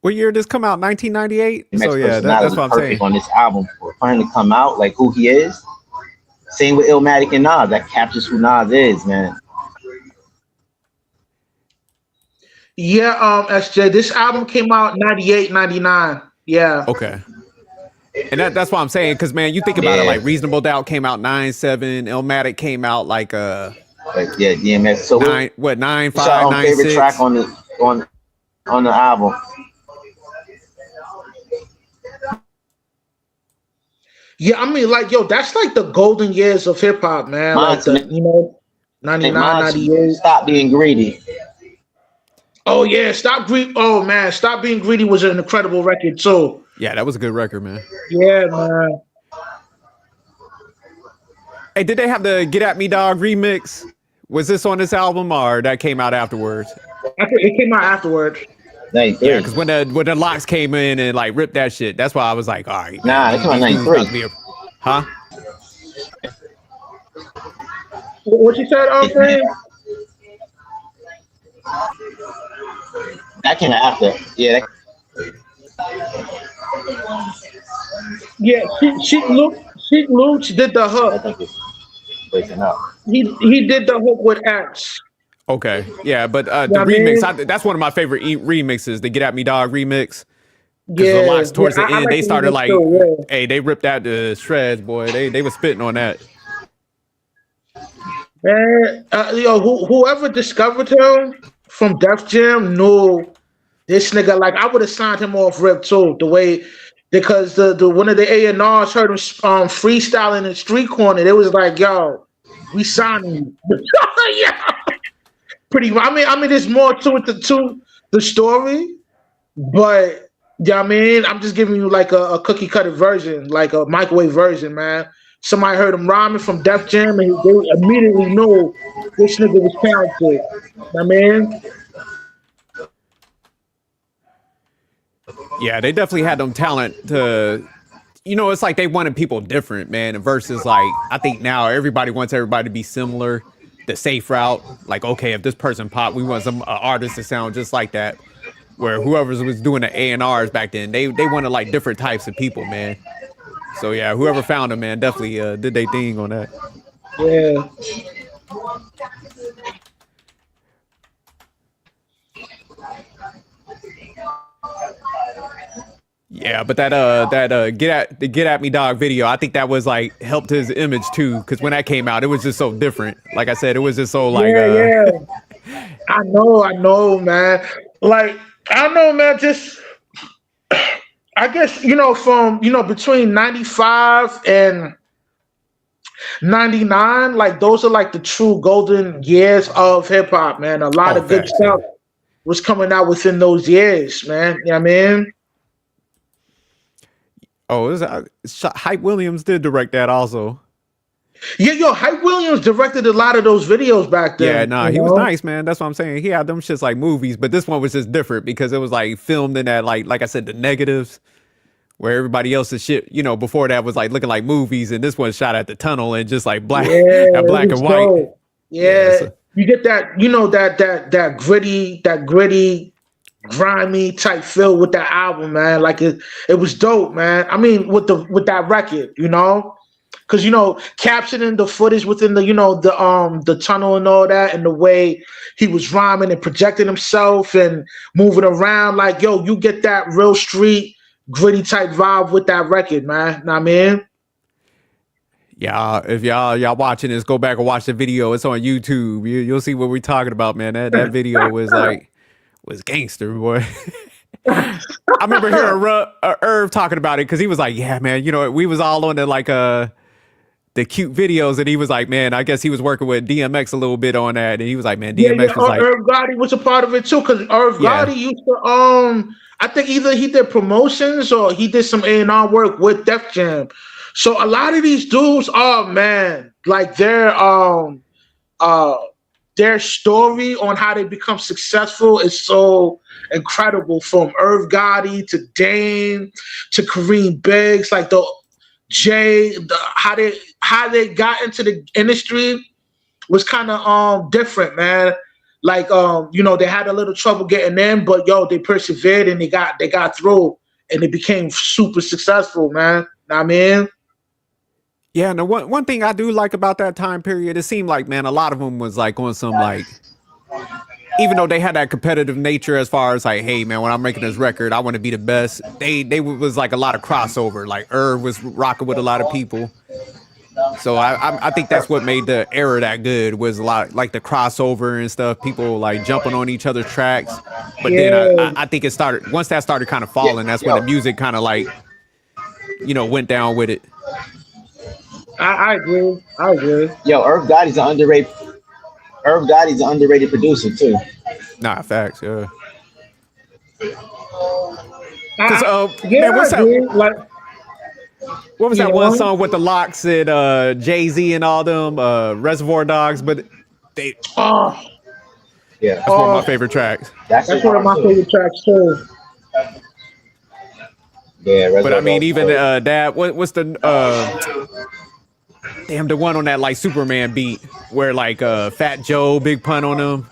What year did this come out? 1998. So yeah, that's what I'm saying. On this album for him to come out like who he is. Same with Illmatic and Nas. That captures who Nas is, man. Yeah, SJ. This album came out 98, 99. Yeah. Okay. And that's what I'm saying, because man, you think about it, like Reasonable Doubt came out 9-7, Illmatic came out like yeah, DMX. So 9-5, what's your 9-6. favorite track on the album? Yeah, I mean, like, yo, that's like the golden years of hip hop, man. Like Mine's, the 99, 98. Stop Being Greedy. Oh yeah, Stop Greedy. Oh man, Stop Being Greedy was an incredible record too. Yeah, that was a good record, man. Yeah, man. Hey, did they have the Get At Me Dog remix? Was this on this album or that came out afterwards? It came out afterwards. Yeah, because when the Locks came in and like ripped that shit, that's why I was like, all right. Nah, it's on 93. Huh? What you said, Fred? That came after. Yeah. Yeah, Sheik Luch did the hook. I think it's breaking up. He did the hook with X. Okay, yeah, but the remix, that's one of my favorite remixes, the Get At Me Dog remix. Because the Locks towards the end, they started like, hey, they ripped out the shreds, boy. They were spitting on that. Man, whoever discovered him from Def Jam knew this nigga. Like, I would have signed him off rip too. The way, because the one of the A&Rs heard him freestyling in Street Corner. It was like, yo, we signing you. Yeah. Pretty. I mean, there's more to it to the story, but yeah, I mean, I'm just giving you like a cookie cutter version, like a microwave version, man. Somebody heard him rhyming from Def Jam, and they immediately knew this nigga was talented. I mean, yeah, they definitely had them talent to. It's like they wanted people different, man. Versus like, I think now everybody wants everybody to be similar. The safe route, like, okay, if this person pop, we want some artists to sound just like that. Where whoever was doing the A&Rs back then, they wanted like different types of people, man. So yeah, whoever found them, man, definitely did their thing on that. Yeah. Yeah, but that Get At Me Dog video, I think that was like helped his image too, because when that came out, it was just so different. Like I said, it was just so like yeah. I know, man. Like, I don't know, man, just I guess, from between 95 and 99, like those are like the true golden years of hip hop, man. A lot of good stuff was coming out within those years, man. You know what I mean? Oh, Hype Williams did direct that also. Yeah, Hype Williams directed a lot of those videos back then. Yeah, nah, he was nice, man. That's what I'm saying. He had them shits like movies, but this one was just different because it was like filmed in that like I said, the negatives, where everybody else's shit, before that was like looking like movies, and this one shot at the tunnel and just like black and white. Dope. Yeah, so you get that, that gritty, grimy type feel with that album, man. Like it was dope, man. I mean, with that record, because capturing the footage within the the tunnel and all that, and the way he was rhyming and projecting himself and moving around, like, yo, you get that real street gritty type vibe with that record, man. Know what I mean? Yeah, if y'all watching this, go back and watch the video. It's on YouTube. You'll see what we're talking about, man. That video was gangster, boy. I remember hearing Irv talking about it because he was like, yeah, man, we was all on the cute videos, and he was like, man, I guess he was working with DMX a little bit on that, and he was like, man, DMX was like, Irv Gotti was a part of it too, because Irv Gotti used to I think either he did promotions or he did some A&R work with Def Jam. So a lot of these dudes, oh man, like their story on how they become successful is so incredible. From Irv Gotti to Dame to Kareem Biggs, like how they got into the industry was kind of different, man. Like they had a little trouble getting in, but they persevered and they got through, and they became super successful, man. Know what I mean? Yeah, and the one thing I do like about that time period, it seemed like, man, a lot of them was like on some like even though they had that competitive nature as far as like, hey man, when I'm making this record, I want to be the best. They was like a lot of crossover. Like Irv was rocking with a lot of people. So I think that's what made the era that good, was a lot like the crossover and stuff. People like jumping on each other's tracks. But then I think it started, once that started kind of falling, that's when the music kind of like, you know, went down with it. I agree. Yo, Irv Gotti's an underrated producer too. Nah, facts, yeah. Man, what's that? Like, what was that one song with the Locks and Jay-Z and all them, Reservoir Dogs? But they, yeah, that's one of my favorite tracks. That's one of my favorite tracks too. Yeah, but I mean, even that. What's the damn, the one on that like Superman beat where like Fat Joe, Big Pun on them.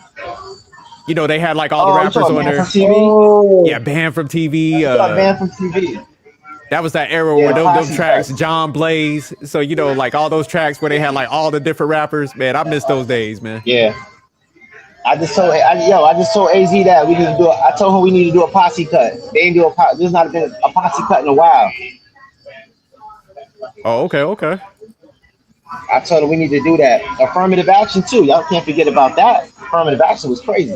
You know, they had like all the rappers on there. Yeah, Banned from TV. Banned from TV. That was that era where those tracks, John Blaze. So, you know, like all those tracks where they had like all the different rappers. Man, I miss those days, man. Yeah. I just told AZ that we need to do. I told him we need to do a posse cut. They ain't do a posse. There's not been a posse cut in a while. Oh, okay. I told him we need to do that. Affirmative action too. Y'all can't forget about that. Affirmative action was crazy.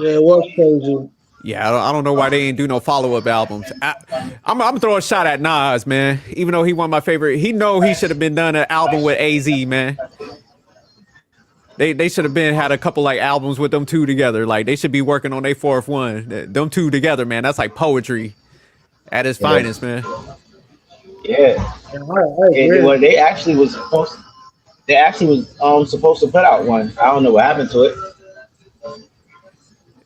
Yeah, it was crazy. Yeah, I don't know why they ain't do no follow-up albums. I'm gonna throw a shot at Nas, man. Even though he one of my favorite, he should have been done an album with AZ, man. They should have had a couple like albums with them two together. Like they should be working on their fourth one. Them two together, man. That's like poetry at its finest, man. Yeah. They actually was supposed to put out one. I don't know what happened to it.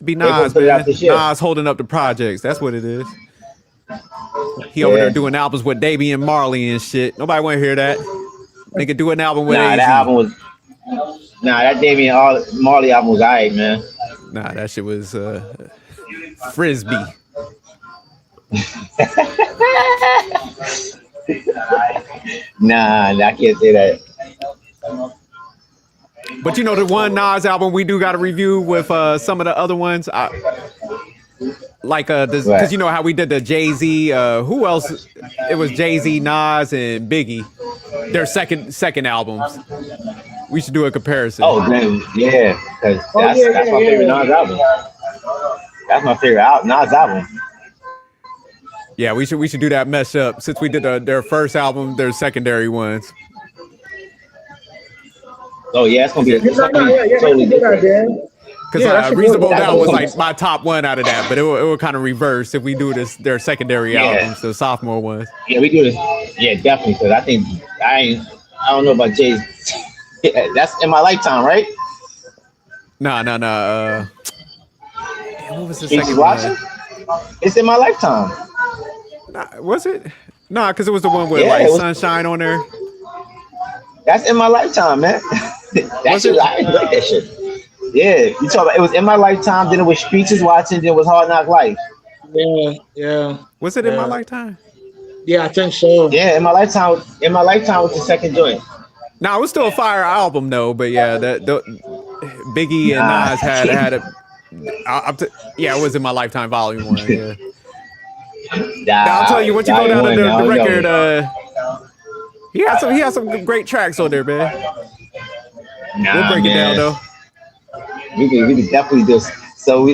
Be Nas, man. Nas holding up the projects. That's what it is. He over there doing albums with Damian Marley and shit. Nobody want to hear that. Nigga do an album with AZ. That Damian Marley album was alright, man. Nah, that shit was Frisbee. Nah, I can't say that. But you know, the one Nas album we do got to review with some of the other ones, because you know how we did the Jay-Z. Who else? It was Jay-Z, Nas, and Biggie. Their second albums. We should do a comparison. Oh, man, yeah, because that's my favorite Nas album. That's my favorite Nas album. Yeah, we should do that mesh up since we did their first album, their secondary ones. Oh yeah, it's gonna be totally different. Because Reasonable Doubt was like my top one out of that, but it will kind of reverse if we do their secondary albums, the sophomore ones. Yeah, we do this. Yeah, definitely. Because I think I don't know about Jay's. That's in my lifetime, right? No. What was the second one? It's in my lifetime. Was it? Nah, because it was the one with like Sunshine on there. That's in my lifetime, man. That shit, I like that shit. Yeah, you talk about it was in my lifetime. Then it was Streets is Watching. Then it was Hard Knock Life. Yeah. Was it in my lifetime? Yeah, I think so. Yeah, in my lifetime. In my lifetime was the second joint. Nah, it was still a fire album though. But yeah, Biggie and Nas had it. It was in my lifetime, volume 1. Yeah. Now, I'll tell you, once you go down to the record, he had some great tracks on there, man. We'll break it down though. We can definitely do. So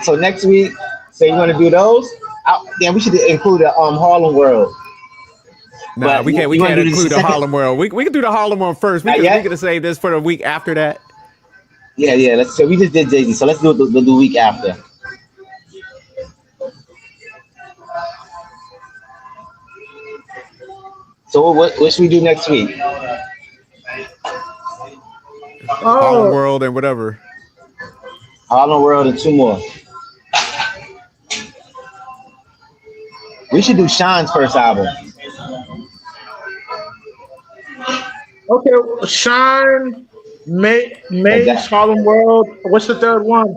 so next week. So you want to do those? We should include the Harlem World. Nah, we can't include the Harlem World. We can do the Harlem World first. We can save this for the week after that. Yeah. So we just did Jay-Z. So let's do the week after. So what should we do next week? Harlem World and whatever. Harlem World and 2 more. We should do Sean's first album. Okay, Sean, Mace, Harlem World. What's the third one?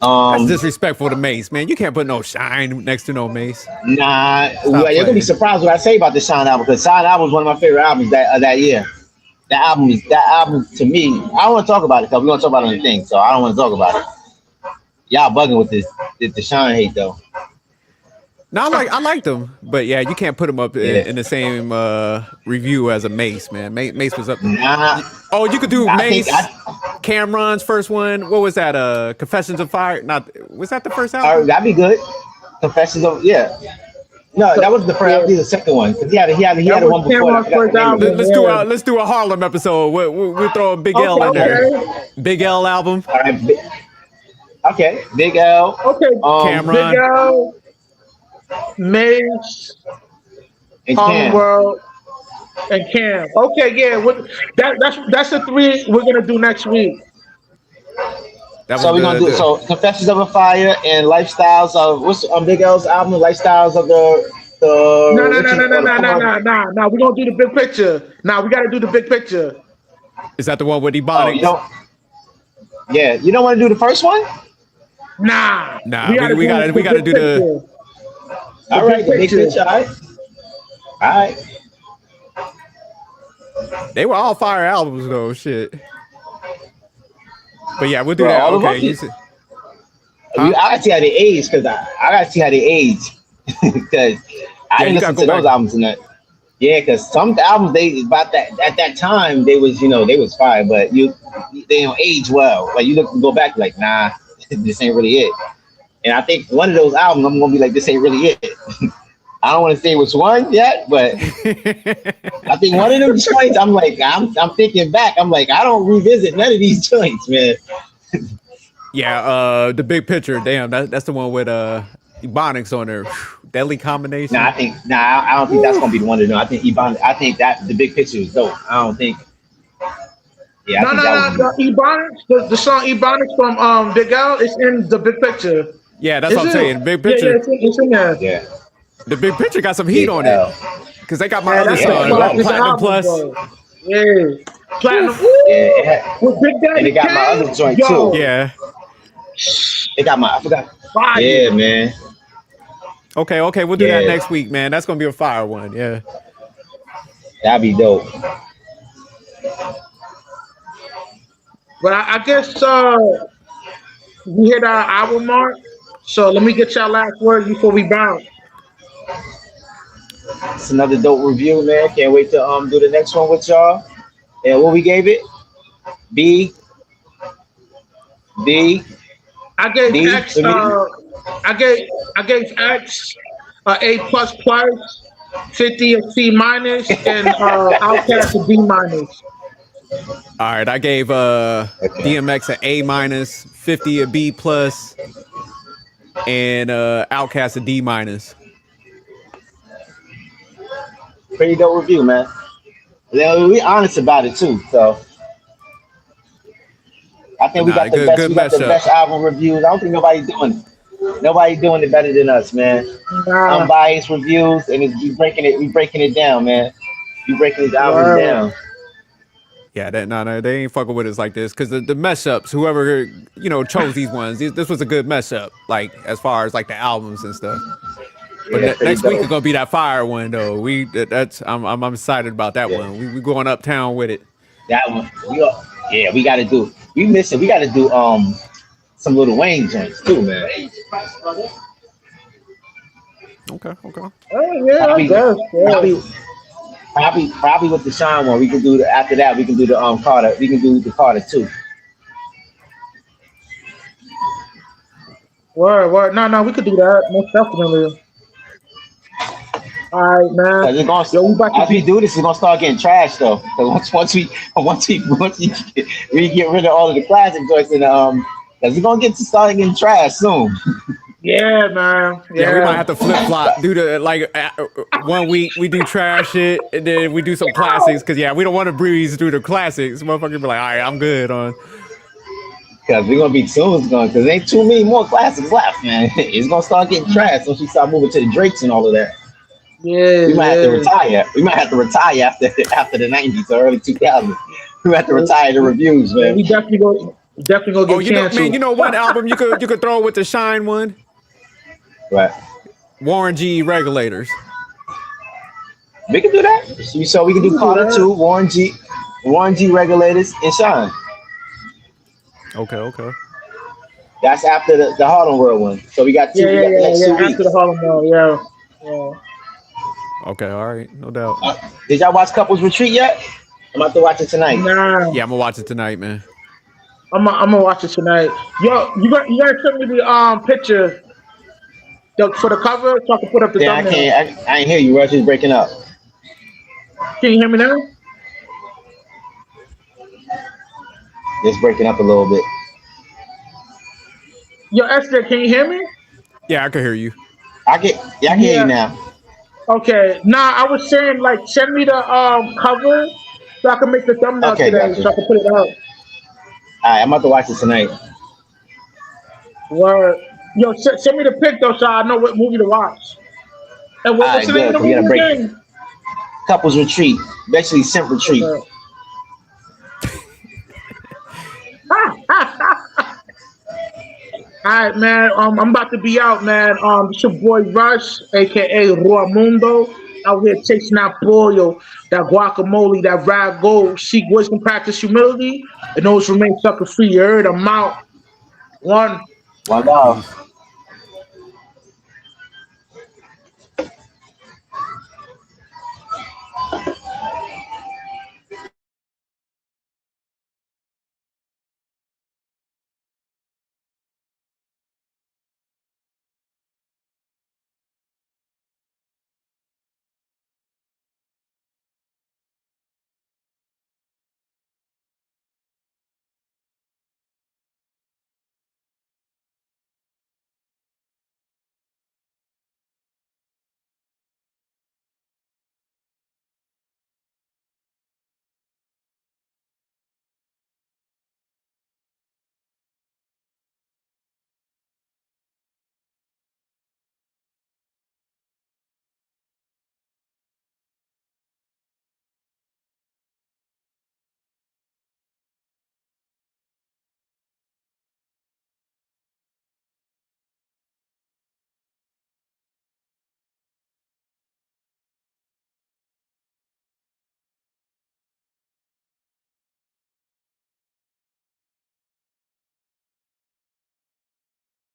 That's disrespectful to Mace, man. You can't put no Shine next to no Mace. Nah, you're gonna be surprised what I say about the Shine album, because Shine album was one of my favorite albums that year. that album to me. I don't want to talk about it because we're gonna talk about other things, so I don't want to talk about it. Y'all bugging with the Sean hate though. No, I like them, but yeah, you can't put them up Yeah. in the same review as a Mace, man. Mace was up. Nah, Oh, you could do I think Mace. Cameron's first one. What was that? Confessions of Fire. Not was that the first album? that'd be good. Confessions of No, that was the first. That'd be the second one because he had a one before. That. I forgot the name of it. Let's do a Harlem episode. We'll throw a Big L in there. Big L album. All right. Okay, Big L. Okay, Cameron. Big L, Mace, And Cam. World, and Cam. Okay, yeah. That's the three we're gonna do next week. So we're gonna do Confessions of a Fire and Lifestyles of what's Big L's album? Lifestyles of the. No. We're gonna do the big picture. Now we gotta do the big picture. Is that the one with Oh, Ebonics? you don't want to do the first one? Nah. We gotta do the. All right, the big picture. All right. They were all fire albums though. Shit. But yeah, we'll do that. Okay. I gotta see how they age because I gotta see how they age because I didn't listen to those albums tonight. Yeah, because some albums at that time they was fire, but they don't age well. Like you go back like nah, this ain't really it. And I think one of those albums I'm gonna be like this ain't really it. I don't want to say which one yet, but I think one of them joints I'm like I'm thinking back. I'm like I don't revisit none of these joints, man. Yeah, the big picture. Damn, that's the one with Ebonics on there. Deadly combination. I don't think that's gonna be the one to know. I think Ebonics. I think that the big picture is dope. I don't think. Yeah, No. Ebonics, the song Ebonics from Big L is in the big picture. Yeah, that's what I'm saying. Big picture. Yeah, it's in there. Yeah. The big picture got some heat on it because they got my other song, Platinum Plus. Yeah, Platinum. Yeah, with Big Daddy and they got my other joint too. Yeah. They got I forgot. Fire. Yeah, man. Okay, we'll do that next week, man. That's gonna be a fire one. Yeah. That'd be dope. But I guess we hit our hour mark. So let me get y'all last word before we bounce. It's another dope review, man. Can't wait to do the next one with y'all. And what we gave it? B. I gave X. I gave X A plus plus, 50 a C minus, and Outkast a B minus. All right, I gave DMX an A minus, 50 a B plus, and Outkast a D minus. Pretty dope review, man. We honest about it too, so I think we got the best album reviews. I don't think nobody's doing it better than us, man. Unbiased reviews, and we breaking it down, man. We breaking these albums down. Yeah, they ain't fucking with us like this because the mess ups, whoever chose these ones, this was a good mess up, like as far as like the albums and stuff. But next week is gonna be that fire one though. I'm excited about that one. We going uptown with it. That one, we got to do. We got to do some Lil Wayne joints too, man. Okay. Oh yeah, probably with the Sean one. We can do after that. We can do the Carter. We can do the Carter too. Word. No, we could do that. Most definitely. All right, man. As we do this, we're gonna start getting trashed though. Because once we get rid of all of the classic joints, and because we're gonna start getting trashed soon. Yeah, man. Yeah, we might have to flip flop. Do the 1 week we do trash shit, and then we do some classics. Because we don't want to breeze through the classics. Motherfucker be like, all right, I'm good on. Because we're gonna be tunes going. Because there ain't too many more classics left, man. It's gonna start getting trashed once we start moving to the Drakes and all of that. Yeah, we might have to retire. We might have to retire after the 90s or early 2000s. We have to retire the reviews, man. Yeah, we definitely go get canceled. You know one album you could throw with the Shine one? Right. Warren G Regulators. We can do that. So we can do Carter 2, Warren G warranty regulators, and shine. Okay. That's after the Harlem World one. So we got two. We got the next 2 After weeks. the Harlem World, yeah. Okay, all right, no doubt. Did y'all watch Couples Retreat yet? I'm about to watch it tonight. Nah. Yeah, I'm gonna watch it tonight, man. I'm gonna watch it tonight. Yo, you gotta send me the picture for the cover so I can put up the Yeah, thumbnail. I ain't hear you. Rush is breaking up. Can you hear me now? It's breaking up a little bit. Yo, Esther, can you hear me? Yeah, I can hear you. I can hear you now. Okay. Nah, I was saying like send me the cover so I can make the thumbnail Okay, today gotcha. so I can put it out. All right, I'm about to watch it tonight. Word. Yo, send me the pic though so I know what movie to watch. And what's the name of the We gotta movie break again? Couples Retreat, basically Simp Retreat. Okay. All right, man. I'm about to be out, man. It's your boy Rush, aka Mundo, out here chasing that pollo, that guacamole, that rago. Seek wisdom, practice humility, and those remain sucker free. You heard? I'm out. One. One love. Peace.